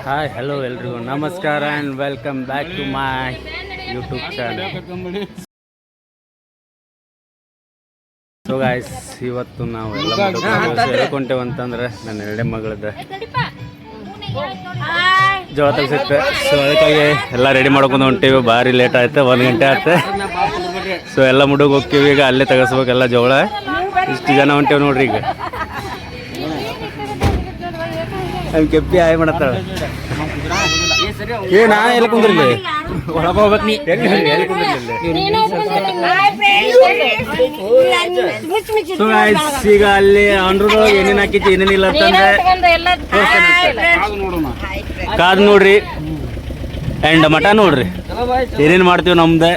Hi hello ಎಲ್ರಿಗೂ ನಮಸ್ಕಾರ and welcome back to my YouTube channel. So guys, ಇವತ್ತು ನಾವು ಎಲ್ಲ ಹೇಳ್ಕೊಂತೇವೆ ಅಂತಂದ್ರೆ ನನ್ನ ಎರಡೇ ಮಗಳದ್ದು ಜೋಳ ತೆಗ್ಸಿತ್ತೆ. ಸೊ ಅದಕ್ಕಾಗಿ ಎಲ್ಲ ರೆಡಿ ಮಾಡ್ಕೊಂಡು ಹೊಂಟೀವಿ. ಭಾರಿ ಲೇಟ್ ಆಯ್ತು, 1 ಗಂಟೆ ಆಯ್ತು. ಸೊ ಎಲ್ಲ ಮುಡುಗ ಹೋಗ್ತೀವಿ, ಈಗ ಅಲ್ಲೇ ತೆಗೆಸ್ಬೇಕೆಲ್ಲ ಜೋಳ. ಇಷ್ಟು ಜನ ಹೊಂಟೇವಿ ನೋಡ್ರಿ. ಈಗ ನಮ್ಮ ಕೆಪ್ಪಿ ಆಯ್ ಮಾಡತ್ತಾಳ. ನಾ ಎಲ್ಲಿ ಕುಂದ್ರಲ್ಲಿ ಒಳಗೆ ಹೋಗ್ಬೇಕು. ನೀ ಎಲ್ಲಿ ಕುಂದ್ರಲ್ಲಿ? ಈಗ ಅಲ್ಲಿ ಅಂಡ್ರದೊಳಗೆ ಏನೇನು ಹಾಕಿತ್ತು ಏನೇನಿಲ್ಲ ಅಂತಂದ್ರೆ ಕಾದು ನೋಡ್ರಿ. ಆ್ಯಂಡ್ ಮಠ ನೋಡ್ರಿ, ಏನೇನು ಮಾಡ್ತೀವಿ, ನಮ್ದು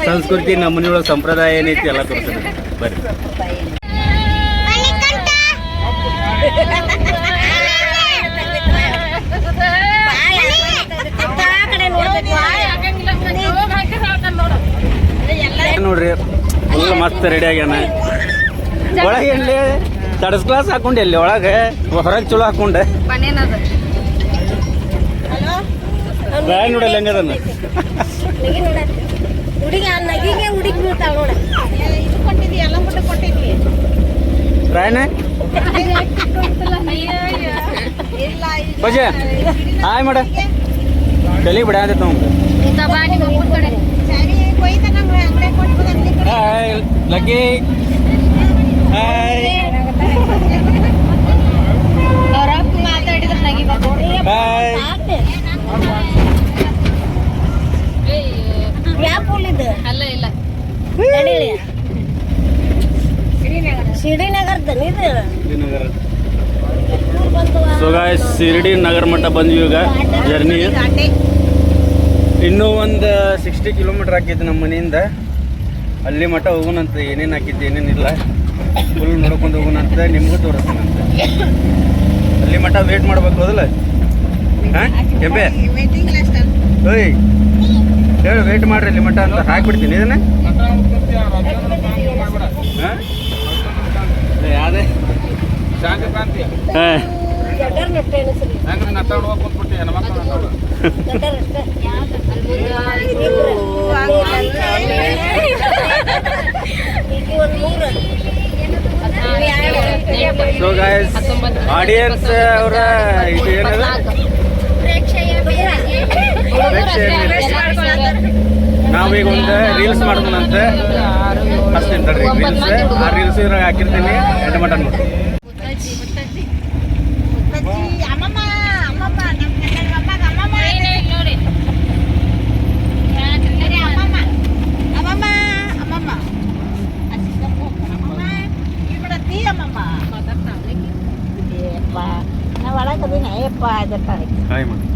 ಸಂಸ್ಕೃತಿ, ನಮ್ಮ ಮನೆಯೊಳಗೆ ಸಂಪ್ರದಾಯ ಏನೈತಿ ಎಲ್ಲ ತೋರಿಸ್ತೀನಿ ಬರ್ರಿ. ನೋಡ್ರಿ ಫುಲ್ ಮಸ್ತ್ ರೆಡಿ ಆಗ್ಯಾನ. ಒಳಗೆ ಎಲ್ಲಿ ತಡಸ್ ಕ್ಲಾಸ್ ಹಾಕೊಂಡು ಎಲ್ಲಿ ಒಳಗೆ ಹೊರಗೆ ಚಲೋ ಹಾಕೊಂಡೆ ನೋಡಲ್ಲ ಹೆಂಗದನ್ನ ರಾಯಣ ಬಜೆ ಹಾಯ್ ಮಾಡ ತಲೆ ಬಿಡ ಅಂತ hi Lucky hi bye. So guys, Shirdi ನಗರ ಮಠ ಬಂದ್ವಿ. ಈಗ ಜರ್ನಿ ಇನ್ನೂ ಒಂದು 60 ಕಿಲೋಮೀಟ್ರ್ ಹಾಕಿತ್ತು ನಮ್ಮ ಮನೆಯಿಂದ. ಅಲ್ಲಿ ಮಠ ಹೋಗೋಣಂತ, ಏನೇನು ಹಾಕಿದ್ದು ಏನೇನಿಲ್ಲ ಫುಲ್ ನೋಡ್ಕೊಂಡು ಹೋಗೋಣಂತ, ನಿಮಗೂ ತೋರಿಸ್ತೀನಂತೆ. ಅಲ್ಲಿ ಮಠ ವೇಟ್ ಮಾಡ್ಬೇಕು ಹೋದಲ್ಲ. ಹಾಂ ಕೆಂಪೆ ಓಯ್ ಹೇಳು, ವೇಟ್ ಮಾಡ್ರಿ ಅಲ್ಲಿ ಮಠ ಅಂತ ಹಾಕ್ಬಿಡ್ತೀನಿ ಇದನ್ನ. ಹಾಂ ಯಾವುದೇ ಹಾಂ ಸೊ ಗಾಯ್ಸ್, ಆಡಿಯನ್ಸ್ ಅವರ ಇದು ಏನದ ನಾವೀಗ ಒಂದು ರೀಲ್ಸ್ ಮಾಡ್ಕೊಂಡಂತೆ ಅಷ್ಟೇ ತಡ್ರಿ. ರೀಲ್ಸ್ ಆ ರೀಲ್ಸ್ ಇದ್ರಾಗ ಹಾಕಿರ್ತೀನಿ. ಎಂಟು ಮಟನ್ ನೋಡಿ ಹಾಯ್ ಮಾಡು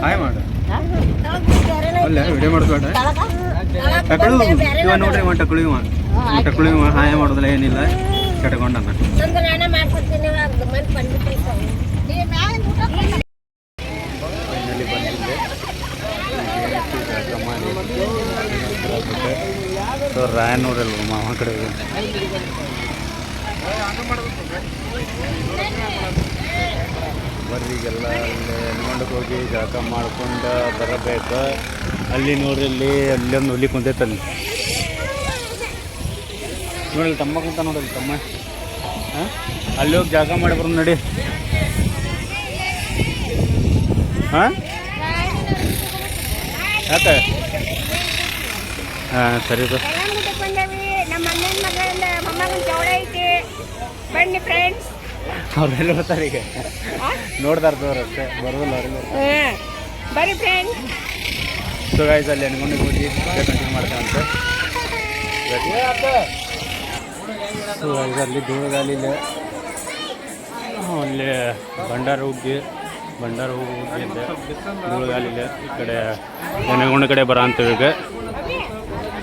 ಹಾಯ್ ಮಾಡು ಅಲ್ಲ ವಿಡಿಯೋ ಮಾಡ್ಬೇಡ. ಟಕಳು ಇವ ನೋಡ್ರಿ, ಇವ ಟಕಳು ಇವ ಹಾಯ್ ಮಾಡೋದಿಲ್ಲ ಏನಿಲ್ಲ, ಕಟ್ಕೊಂಡ ಫೈನಲಿ ಬಂದಿದ್ದೆ. ಸೊ ರಾಯನ್ ನೋಡ್ರಲ್ವ ಮಾವ ಕಡೆ ಬರ್ರಿಗೆಲ್ಲ ಅಲ್ಲಿ ಹನುಮಂಡಕ್ಕೆ ಹೋಗಿ ಜಳಕ ಮಾಡ್ಕೊಂಡು ಬರಬೇಕು. ಅಲ್ಲಿ ನೋಡ್ರಿ, ಅಲ್ಲೊಂದು ಹುಲಿ ಕುಂತೈತಲ್ಲಿ ನೋಡಲ್ಲಿ, ತಮ್ಮ ಕುಂತ ನೋಡಲ್ಲಿ ತಮ್ಮ. ಹಾಂ ಅಲ್ಲಿ ಹೋಗಿ ಜಳಕ ಮಾಡಿ ಬರೋದು ನಡಿ. ಹಾಂ ಯಾಕೆ? ಹಾಂ ಸರಿ ಸರ್. ಬನ್ನಿ ಫ್ರೆಂಡ್ಸ್. ಅವ್ರೆಲ್ಲ ಬರ್ತಾರೆ ಈಗ, ನೋಡ್ತಾರೆ ತೋರ್ ಅಷ್ಟೇ, ಬರೋದಿಲ್ಲ ಅವ್ರಿಗೆ. ಬನ್ನಿ ಫ್ರೆಂಡ್ಸ್. ಸೊ ಗಾಯ್ಸ್, ಅಲ್ಲಿ ಅನ್ಕೊಂಡು ಹೋಗಿ ಕಂಟಿನ್ಯೂ ಮಾಡ್ತಾವಂತೆ. ಸೊ ಗಾಯ್ಸ್, ಅಲ್ಲಿ ದೂರಗಾಲಿಲ್ಲ, ಅಲ್ಲಿ ಭಂಡಾರ ಹೋಗಿ ಅಂತ ದೂರಗಾಲಿಲ್ಲ. ಈ ಕಡೆ ಅನಗೊಂಡ ಕಡೆ ಬರ ಅಂತೇವೆ ಈಗ.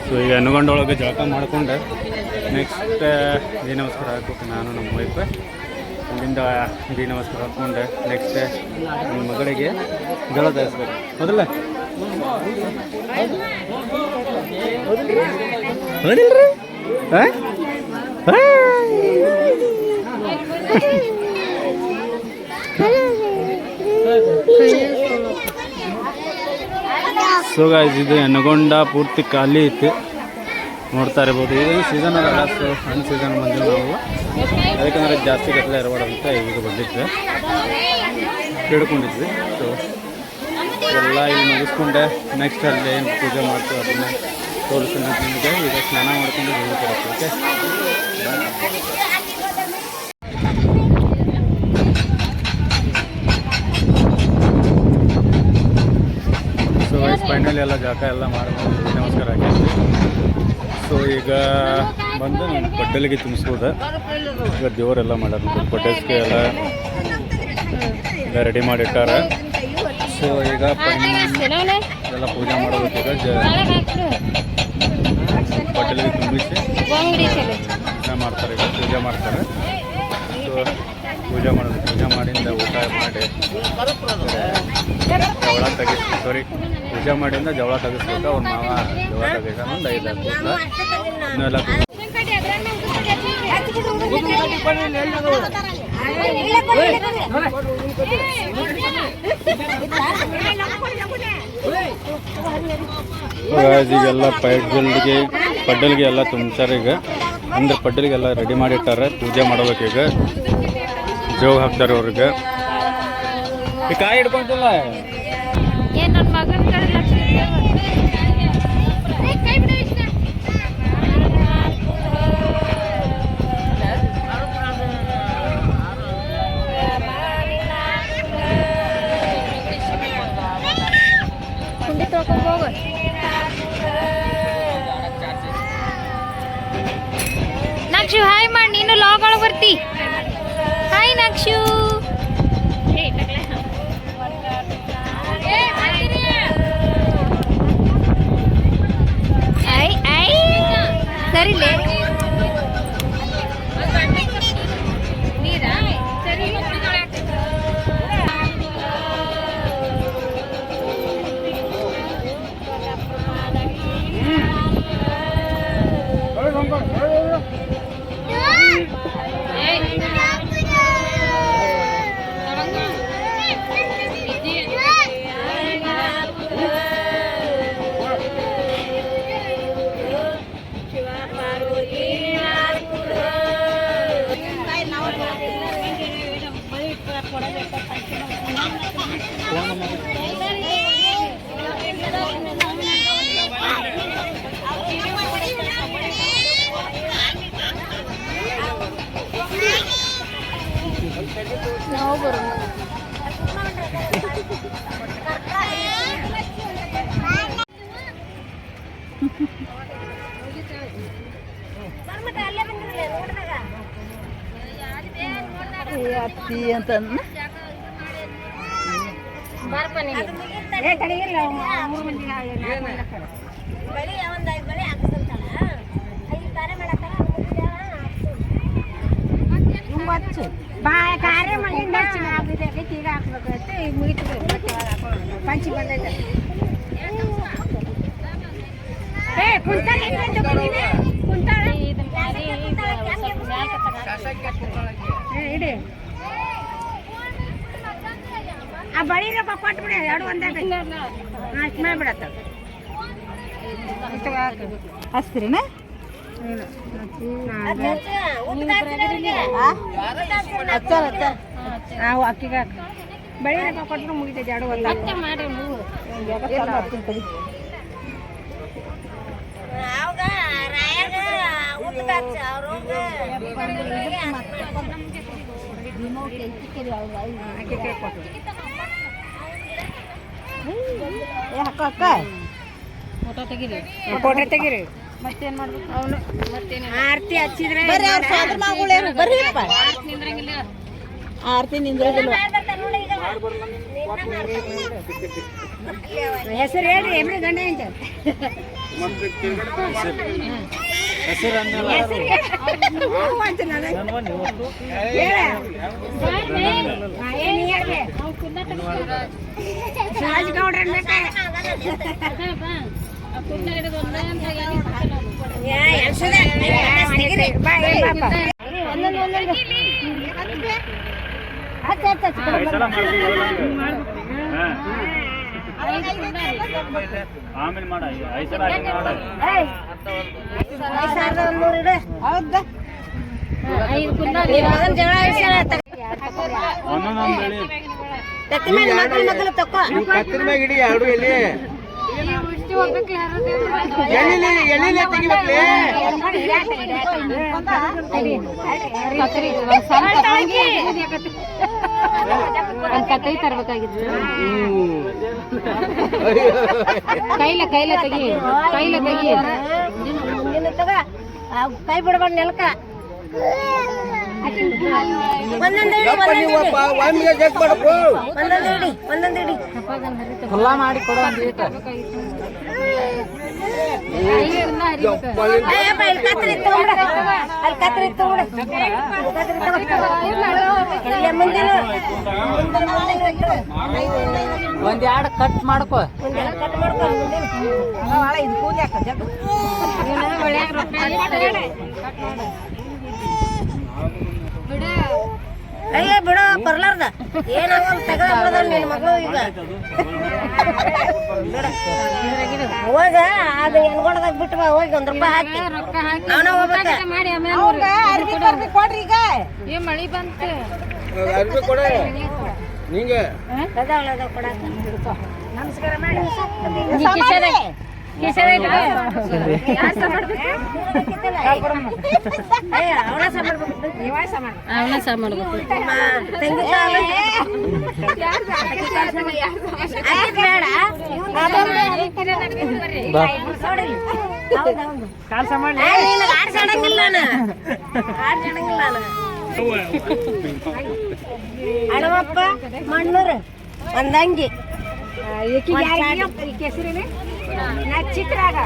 ಸೊ ಈಗ ಅನಗೊಂಡೊಳಗೆ ಜಳಕ ಮಾಡ್ಕೊಂಡು ನೆಕ್ಸ್ಟ್ ದಿ ನಮಸ್ಕಾರ ಹಾಕ್ಬೇಕು ನಾನು ನಮ್ಮ ವೈಫ್. ಅಲ್ಲಿಂದ ದಿ ನಮಸ್ಕಾರ ಹಾಕ್ಕೊಂಡು ನೆಕ್ಸ್ಟ್ ನನ್ನ ಮಗಳಿಗೆ ಜಳ ತರಿಸ್ಬೇಕು. ಹೌದಲ್ಲ ಹೌದಿಲ್ರಿ? ಸೊ ಗಾಯ್ಸ್ ಇದು ಎನ್ನಗೊಂಡ ಪೂರ್ತಿ ಖಾಲಿ ಐತಿ ನೋಡ್ತಾ ಇರ್ಬೋದು. ಈಗ ಸೀಸನ್ ಅಲ್ಲ, ಸೊ ಅನ್ ಸೀಸನ್ ಬಂದಿದ್ದು ನಾವು ಅದಕ್ಕಂದ್ರೆ ಜಾಸ್ತಿ ಗಟ್ಟಲೆ ಇರಬಾರ್ದು ಅಂತ ಈಗ ಬಂದಿದ್ದೆ ತಿಳ್ಕೊಂಡಿದ್ವಿ. ಸೊ ಎಲ್ಲ ಇಲ್ಲಿ ಮುಗಿಸ್ಕೊಂಡೆ ನೆಕ್ಸ್ಟ್ ಅಲ್ಲಿ ಏನು ಪೂಜೆ ಮಾಡ್ತೀವಿ ಅದನ್ನು ತೋರಿಸ್ತೀನಿ ನಿಮಗೆ. ಈಗ ಸ್ನಾನ ಮಾಡ್ಕೊಂಡು ಹೋಗ್ತಾರೆ. ಓಕೆ ಸೊ ವಯಸ್ಸು ಫೈನಲಿ ಎಲ್ಲ ಜಾಗ ಎಲ್ಲ ಮಾಡ್ಕೊಂಡು ನಮಸ್ಕಾರ ಆಗಿದ್ವಿ. ಸೊ ಈಗ ಬಂದು ನಮ್ಮ ಪಡ್ಡಲಿಗೆ ತುಂಬಿಸ್ಬೋದ. ಈಗ ದೇವರೆಲ್ಲ ಮಾಡ್ಯಾರ, ಪಡ್ಡಸ್ಗೆ ಎಲ್ಲ ರೆಡಿ ಮಾಡಿಟ್ಟಾರ. ಸೊ ಈಗ ಎಲ್ಲ ಪೂಜೆ ಮಾಡೋದಕ್ಕೆ ಪಡ್ಡಲಿಗೆ ತುಂಬಿಸಿ ಮಾಡ್ತಾರೆ. ಈಗ ಪೂಜೆ ಮಾಡ್ತಾರೆ. ಸೊ ಪೂಜೆ ಮಾಡೋದು, ಪೂಜೆ ಮಾಡಿಂದ ಊಟ ಮಾಡಿ ಜವಳ ಪೂಜೆ ಮಾಡಿಂದ ಜವಳ ತೆಗಿಸ್ಬೇಕು. ಅವ್ರ ಮಾವ ಜವಳ ತೆಗಿತಾನ ಒಂದು 5 ಕೂದಲ ಇನ್ನೆಲ್ಲ ಈಗೆಲ್ಲ ಪಡ್ಡಲ್ಗೆ ಎಲ್ಲ ತುಂಬ್ತಾರೆ. ಈಗ ಅಂದ್ರೆ ಪಡ್ಡಲಿಗೆಲ್ಲ ರೆಡಿ ಮಾಡಿಟ್ಟಾರೆ. ಪೂಜೆ ಮಾಡೋದಕ್ಕೆ ಈಗ ಜೋಗ ಹಾಕ್ತಾರೆ ಅವ್ರಿಗೆ. ಈ ಕಾಯಿ ಹಿಡ್ಕೊಂತಿಲ್ಲ ನನ್ನ ಮಗನ ಕಡೆ ಕುಂಡಿ ತೊಳ್ಕೊಂಡು ಹೋಗು. ನಕ್ಷು ಹಾಯ್ ಮಾಡಿ, ನೀನು ಲಾಗ್ ಒಳಗೆ ಬರ್ತಿ. ಹಾಯ್ ನಕ್ಷು. ಸರಿಲೇ ನಾವು ಬರೋಣ. ಅತ್ತಿ ಅಂತ ಕಾರ್ಯ ಮಾಡಿಂದ ಈಗ ಹಾಕ್ಬೇಕು. ಈಗ ಮುಗಿತು ಪಂಚಿ ಬಂದೈತೆ. ಇಡಿ ಆ ಬಳಿನ ಕೊಟ್ಬಿಡಿ, ಎರಡು ಒಂದೇ ಅಷ್ಟು ಮಾಡಿಬಿಡತ್ತ. ಹಚ್ತೀರಿನ ನಾವು ಅಕ್ಕಿಗೆ ಬಳಿನ ಕೊಟ್ಬಿಟ್ಟು ಮುಗಿತೈತೆ. ಎರಡು ಒಂದೇ ಮಾಡಿ ಅಕ್ಕ ಅಕ್ಕ ಫೋಟೋ ತೆಗೀರಿ. ಮತ್ತೇನ್ ಮಾಡ್ಬೇಕು ಅವನು? ಮತ್ತೇನು ಆರತಿ ಹಚ್ಚಿದ್ರೆ ಆರತಿ ನಿಂದ್ರಂಗಿಲ್ಲ. ಹೆಸರು ಹೇಳ್ರಿ, ಎಮ್ಮೆ ಗಂಡ ಅಂತ ಶಿವಾಜಿಗೌಡ್ರ ಆಮೇಲೆ ಮಾಡ 5,000 ಹೌದಾ ಒಂದೊಂದೊಂದು ಬೆಳಿ ಕೈ ತರ್ಬೇಕಾಗಿತ್ತು ಕೈಲ ತೆಗಿ ಕೈ ಬಿಡಬಾರ್ದು ನೆಲಕ ಖುಲ್ಲಾ ಮಾಡಿ ಕೊಡು ಒಂದ್ ಎರಡು ಕಟ್ ಮಾಡ್ಕೋ ಇದು ಕೂಲಿ ಅಯ್ಯ ಬಿಡು ಬರ್ಲಾರ್ದ ಏನಾಗಲ್ಲ ತಗೊಂಡ ನಿನ್ನ ಮಗಳು ಈಗ ಹೋಗ ಅದು ಎನ್ಗೊಡದಾಗ ಬಿಟ್ಟು ಬಾ ಹೋಗಿ $1 ಹಾಕಿ ಅವನ ಕೊಡ್ರಿ ಈಗ ಮಳಿ ಬಂತು ನಮಸ್ಕಾರ ಮಾಡಿ ಅವನ ಸಾಮಾಡ್ಬೇಕು ಹಣಮಪ್ಪ ಮಣ್ಣೂರು ಒಂದಂಗಿ ಕೆಸರಿನ ಚಿತ್ರಾಗ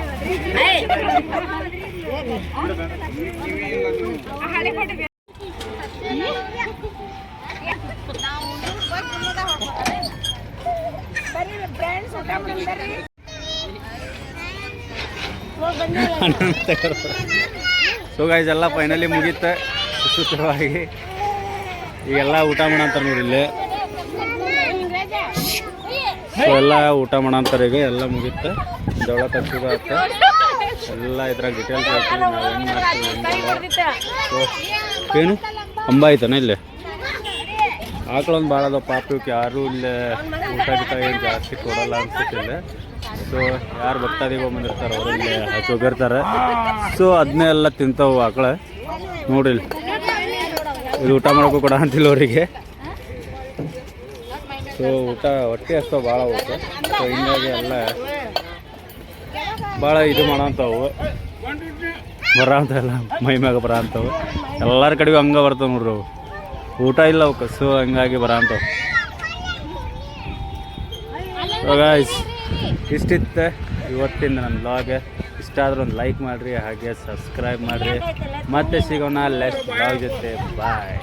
ಸೊ ಗೈಸ್ ಎಲ್ಲ ಫೈನಲಿ ಮುಗೀತು ಸುಸೂತ್ರವಾಗಿ ಈಗೆಲ್ಲ ಊಟ ಮಾಡಂತಾರೆ ನೋಡಿ ಇಲ್ಲಿ ಸೊ ಎಲ್ಲ ಊಟ ಮಾಡಂತಾರೆ ಈಗ ಎಲ್ಲ ಮುಗೀತು ಜೋಳ ತಗ್ಸಿದ ಎಲ್ಲ ಇದ್ರಾಗ ಡಿಟೇಲ್ಸ್ ಹೇಳ್ತೀವಿ ನಾವು ಹೆಂಗೆ ಮಾಡ್ತೀವಿ ಸೊ ಏನು ಅಂಬ ಐತನ ಇಲ್ಲಿ ಆಕಳೊಂದು ಭಾಳ ಅದಾವ ಪಾಪ ಇವಕ್ಕೆ ಯಾರೂ ಇಲ್ಲೇ ಊಟ ಗಿಟ ಏನು ಜಾಸ್ತಿ ಕೊಡಲ್ಲ ಅನ್ಸುತ್ತಿಲ್ಲ ಸೊ ಯಾರು ಭಕ್ತಾದಿಗಳು ಬಂದಿರ್ತಾರೆ ಅವರಲ್ಲಿ ಹೋಗಿರ್ತಾರೆ ಸೊ ಅದನ್ನೇ ಎಲ್ಲ ತಿಂತಾವು ಆಕಳ ನೋಡ್ರಿ ಇದು ಊಟ ಮಾಡೋಕ್ಕೂ ಕೂಡ ಅಂತಿಲ್ಲ ಅವರಿಗೆ ಸೊ ಊಟ ಹೊಟ್ಟೆ ಅಷ್ಟೋ ಭಾಳ ಊಟ ಸೊ ಹಿಂಗಾಗಿ ಎಲ್ಲ ಭಾಳ ಇದು ಮಾಡೋಂಥವು ಬರೋಂಥವೆಲ್ಲ ಮೈ ಮ್ಯಾಗ ಬರೋಂಥವು ಎಲ್ಲರ ಕಡೆಗೂ ಹಂಗೆ ಬರ್ತಾವೆ ನೋಡ್ರಿ ಅವು ಊಟ ಇಲ್ಲ ಅವಕ್ಕೆ ಸೊ ಹಂಗಾಗಿ ಬರೋಂಥವು ಗಾಯ್ಸ್ ಇಷ್ಟಿತ್ತು ಇವತ್ತಿಂದ ನನ್ನ ಬ್ಲಾಗ್ ಇಷ್ಟ ಆದ್ರೆ ಒಂದು ಲೈಕ್ ಮಾಡಿರಿ ಹಾಗೆ ಸಬ್ಸ್ಕ್ರೈಬ್ ಮಾಡಿರಿ ಮತ್ತೆ ಸಿಗೋಣ ನೆಕ್ಸ್ಟ್ ಬ್ಲಾಗ್ ಜೊತೆ ಬಾಯ್